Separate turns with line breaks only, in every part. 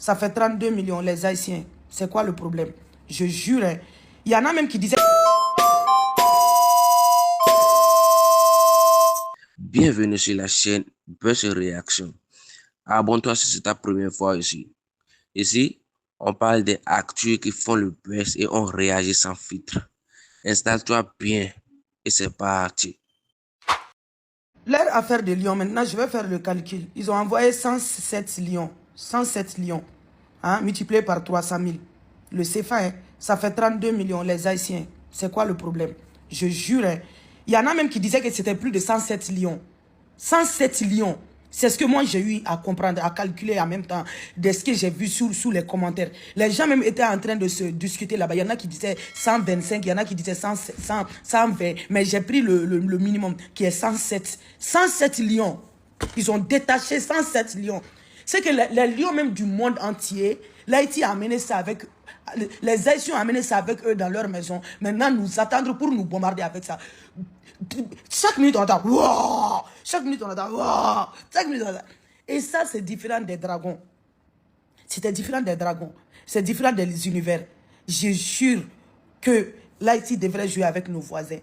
Ça fait 32 millions, les Haïtiens. C'est quoi le problème? Je jure, hein. Il y en a même qui disaient...
Bienvenue sur la chaîne Buzz Réaction. Abonne-toi si c'est ta première fois ici. Ici, on parle des actus qui font le buzz et on réagit sans filtre. Installe-toi bien et c'est parti.
Leur affaire de Lyon, maintenant, je vais faire le calcul. Ils ont envoyé 107 lions. 107 lions. Hein, multiplié par 300 000. Le CFA, hein, ça fait 32 millions, les Haïtiens. C'est quoi le problème? Je jure. Hein, il y en a même qui disaient que c'était plus de 107 lions. 107 lions. C'est ce que moi j'ai eu à comprendre, à calculer en même temps de ce que j'ai vu sous les commentaires. Les gens même étaient en train de se discuter là-bas. Il y en a qui disaient 125, il y en a qui disaient 120. Mais j'ai pris le minimum qui est 107. 107 lions. Ils ont détaché 107 lions. C'est que les lions même du monde entier, l'Haïti a amené ça avec... Les Haïtiens ont amené ça avec eux dans leur maison. Maintenant, nous attendre pour nous bombarder avec ça. Chaque minute, on entend... Wow! Chaque minute, on entend... Wow! Chaque minute, on entend... Et ça, c'est différent des dragons. C'était différent des dragons. C'est différent des univers. Je jure que l'Haïti devrait jouer avec nos voisins.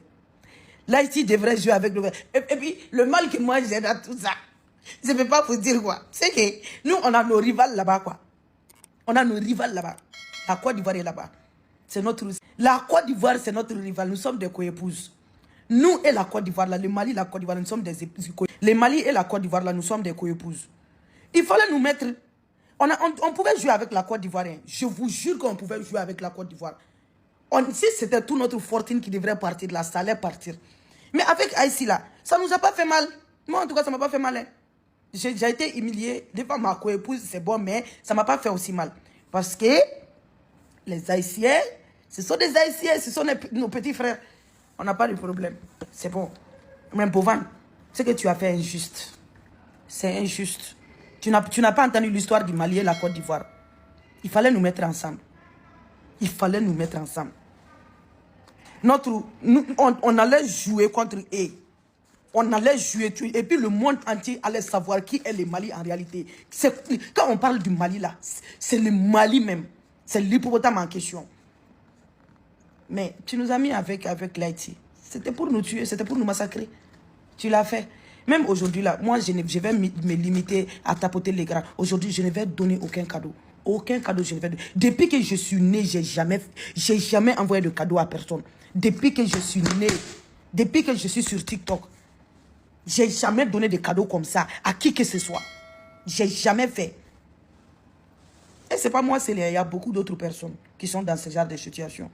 L'Haïti devrait jouer avec nos voisins. Et puis, le mal que moi, j'ai dans tout ça, je ne peux pas vous dire quoi. C'est que nous, on a nos rivales là-bas, quoi. On a nos rivales là-bas. La Côte d'Ivoire est là-bas. C'est notre... La Côte d'Ivoire, c'est notre rival. Nous sommes des co-épouses. Nous et la Côte d'Ivoire, là, le Mali et la Côte d'Ivoire, nous sommes des co-épouses. Le Mali et la Côte d'Ivoire, là, nous sommes des co-épouses. Il fallait nous mettre... On pouvait jouer avec la Côte d'Ivoire. Hein. Je vous jure qu'on pouvait jouer avec la Côte d'Ivoire. Si c'était toute notre fortune qui devrait partir de là, ça allait partir. Mais avec Haïti, là, ça ne nous a pas fait mal. Moi, en tout cas, ça ne m'a pas fait mal. Hein. J'ai été humilié. Des fois, ma co-épouse, c'est bon, mais ça ne m'a pas fait aussi mal. Parce que les Haïtiens, ce sont des Haïtiens, ce sont nos petits frères. On n'a pas de problème. C'est bon. Même Bovan, ce que tu as fait est injuste. C'est injuste. Tu n'as pas entendu l'histoire du Mali et la Côte d'Ivoire. Il fallait nous mettre ensemble. Il fallait nous mettre ensemble. On allait jouer contre eux. On allait jouer. Et puis le monde entier allait savoir qui est le Mali en réalité. Quand on parle du Mali là, c'est le Mali même. C'est l'hippopotame en question. Mais tu nous as mis avec l'Haïti. C'était pour nous tuer, c'était pour nous massacrer. Tu l'as fait. Même aujourd'hui, là, moi, je vais me limiter à tapoter les gras. Aujourd'hui, je ne vais donner aucun cadeau. Aucun cadeau, je ne vais donner. Depuis que je suis né, j'ai jamais envoyé de cadeau à personne. Depuis que je suis né, depuis que je suis sur TikTok, j'ai jamais donné de cadeaux comme ça à qui que ce soit. J'ai jamais fait. Et c'est pas moi, il y a beaucoup d'autres personnes qui sont dans ce genre de situation.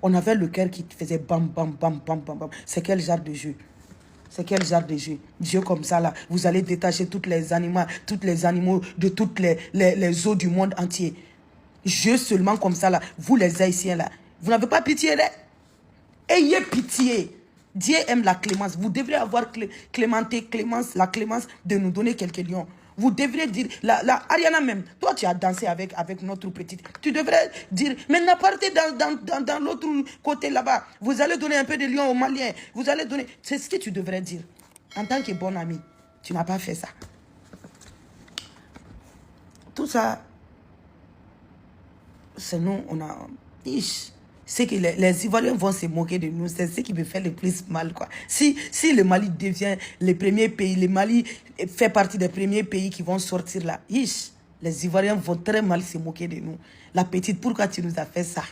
On avait le cœur qui faisait bam, bam, bam, bam, bam, bam. C'est quel genre de jeu? C'est quel genre de jeu? Jeu comme ça, là. Vous allez détacher tous les animaux de toutes les eaux du monde entier. Jeu seulement comme ça, là. Vous, les Haïtiens, là. Vous n'avez pas pitié, là? Ayez pitié. Dieu aime la clémence. Vous devrez avoir la clémence de nous donner quelques lions. Vous devriez dire, Ariana même, toi tu as dansé avec notre petite. Tu devrais dire, maintenant partez dans l'autre côté là-bas. Vous allez donner un peu de lions aux Maliens. Vous allez donner... C'est ce que tu devrais dire. En tant que bon ami, tu n'as pas fait ça. Tout ça, c'est nous, on a... C'est que les Ivoiriens vont se moquer de nous. C'est ce qui me fait le plus mal, quoi. Si le Mali devient le premier pays, le Mali fait partie des premiers pays qui vont sortir là, les Ivoiriens vont très mal se moquer de nous. La petite, pourquoi tu nous as fait ça?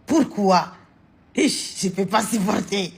Pourquoi? Je ne peux pas supporter.